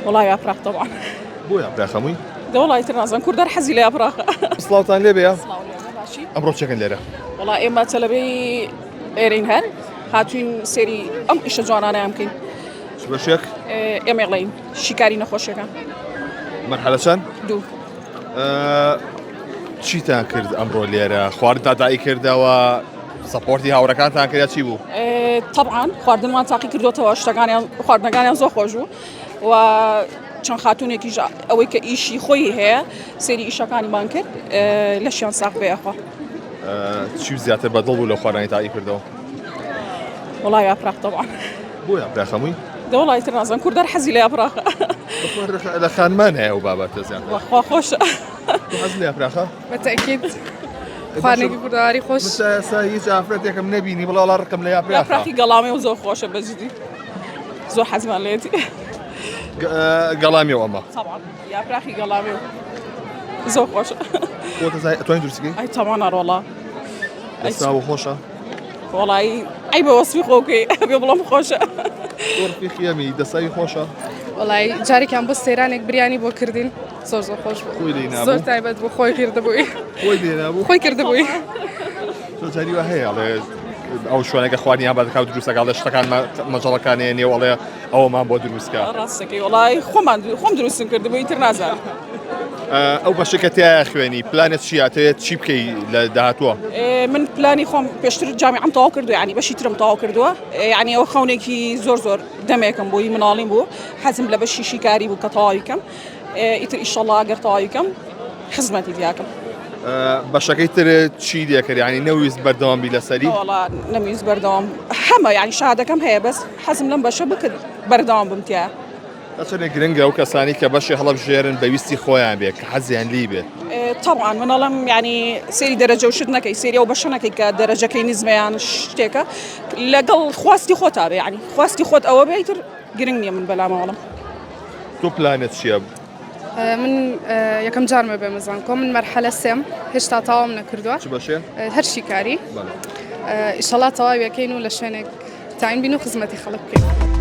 والله يا أفراح طبعا. بۆ یابرا خەمووی ده والله تنازن كردار حزي لي أفراح. سڵاوتان لێ بێ ماشي. ئەمڕۆ چەکەن لێرە والله إما تلبي إيرين هن هاتوين سيري إيش جوانا يمكن. چ بەشێک إما يغلين شكاري نخوش كان. مەرحەلەچەند دو. چیتان کرد ئەمڕۆ لێرە خواردن دادایی کردەوە سەپۆرتی هاوڕەکانتان کرد چی بوو طبعا خواردنمان تاقی کردوتەوە شتەکانیان خواردنەکانیان زۆر خۆش بوو و چەند خاتونێکیش ئەوەی کە ئیشی خۆی هەیە سێری ئیشەکانیمان کرد لەشیان ساق بێخوا چی زیاتر بەدڵ بوو لە خواردنی تاقی کردەوە وڵای ئافراح طبعا بۆ یابرا خەمووی دە وڵای ترنازن کوردار حەزی لە ئافراح لە خانمان هەیە و بابەتە زیاتر وەخوا خۆشە حەز لە ئافراخە بەتەکید خواردنێکی کوردەواری خۆش هیچ ئافرەتێکم نەبینی بڵێ وڵا ڕقم لە یابراخە ئافراحی گەڵامی و زۆر خۆشە بەجددی زۆر حەزمان لێتی گەڵامی ئەمە طبعا ئافراحی گەڵامی و زۆر خۆشە توانین درستگەی ئەی تەمانە ڕۆڵا ئەستا و خۆشە وڵایی ئەی بە وەسفی خۆکەی بێ بڵام خۆشە زۆر خێمی دەسایی خۆشە وڵی جارێکیان بۆ سەیرانێک بریانی بۆ کردین زۆر زۆر خۆش بوو خۆی لێی نابوو زۆر تایبەت بۆ خۆی کردبووی خۆی لێ نابوو خۆی کردبووی جاری وە هەیە ئەڵێ ئەو شوێنەکە خواردنیان بە دەکات دروستەکە لە شتەکان مەجەڵەکانیان نێ وەڵێ ئەوەمان بۆ دروستکە ڕاستەکەی وڵای خۆم دروستم کردبووی تر نازانم ئەو بەشەکە تایە خوێنی پلانت چیاتێت چی بکەی لە داهاتووە من پلانی خۆم پێشتر جامیعەم تەواو کردو ینی بەشی ترم تەواو کردووە ینی ئەو خەونێکی زۆر دەمێکم بووی مناڵیم بوو حەزم لە بەشی شیکاری بوو کە تەواویکەم ئیتر ئیشەڵڵا ئەگەر تەواویکەم خزمەتی دیاکەم بەشەکەی تر چی دێکرد ینی نەویست بەردەوام بی لەسەری وڵا نەویست بەردەوام هەمە ینی شادەکەم هەیە بەس حەزم لەم بەشە بکرد بەردەوام بمتیە ئەچەنێک گرنگە و کەسانی کە بەشی هەڵەبژێرن بەویستی خۆیان بێت کە حەزیان لی بێت طبعا منەڵم ینی سێری دەرەجە و شت نەکەی سێری ئەو بەشە نەکەی کە دەرەجەکەی نزمەیان شتێکە لەگەڵ خواستی خۆتا بێ ینی خواستی خۆت ئەوە بێتتر گرنگ نییە من بەلامەوەڵم تۆ پلانت چییە من یەکەم جارمە بێ مەزان کۆ من مەرحەلە سێم هێشتا تاوام نەکردووە چ بەشێ هەر شیکاری ئیشەڵا تەواویەکەین و لە شوێنێک تاین بین و خزمەتی خەڵک بکەین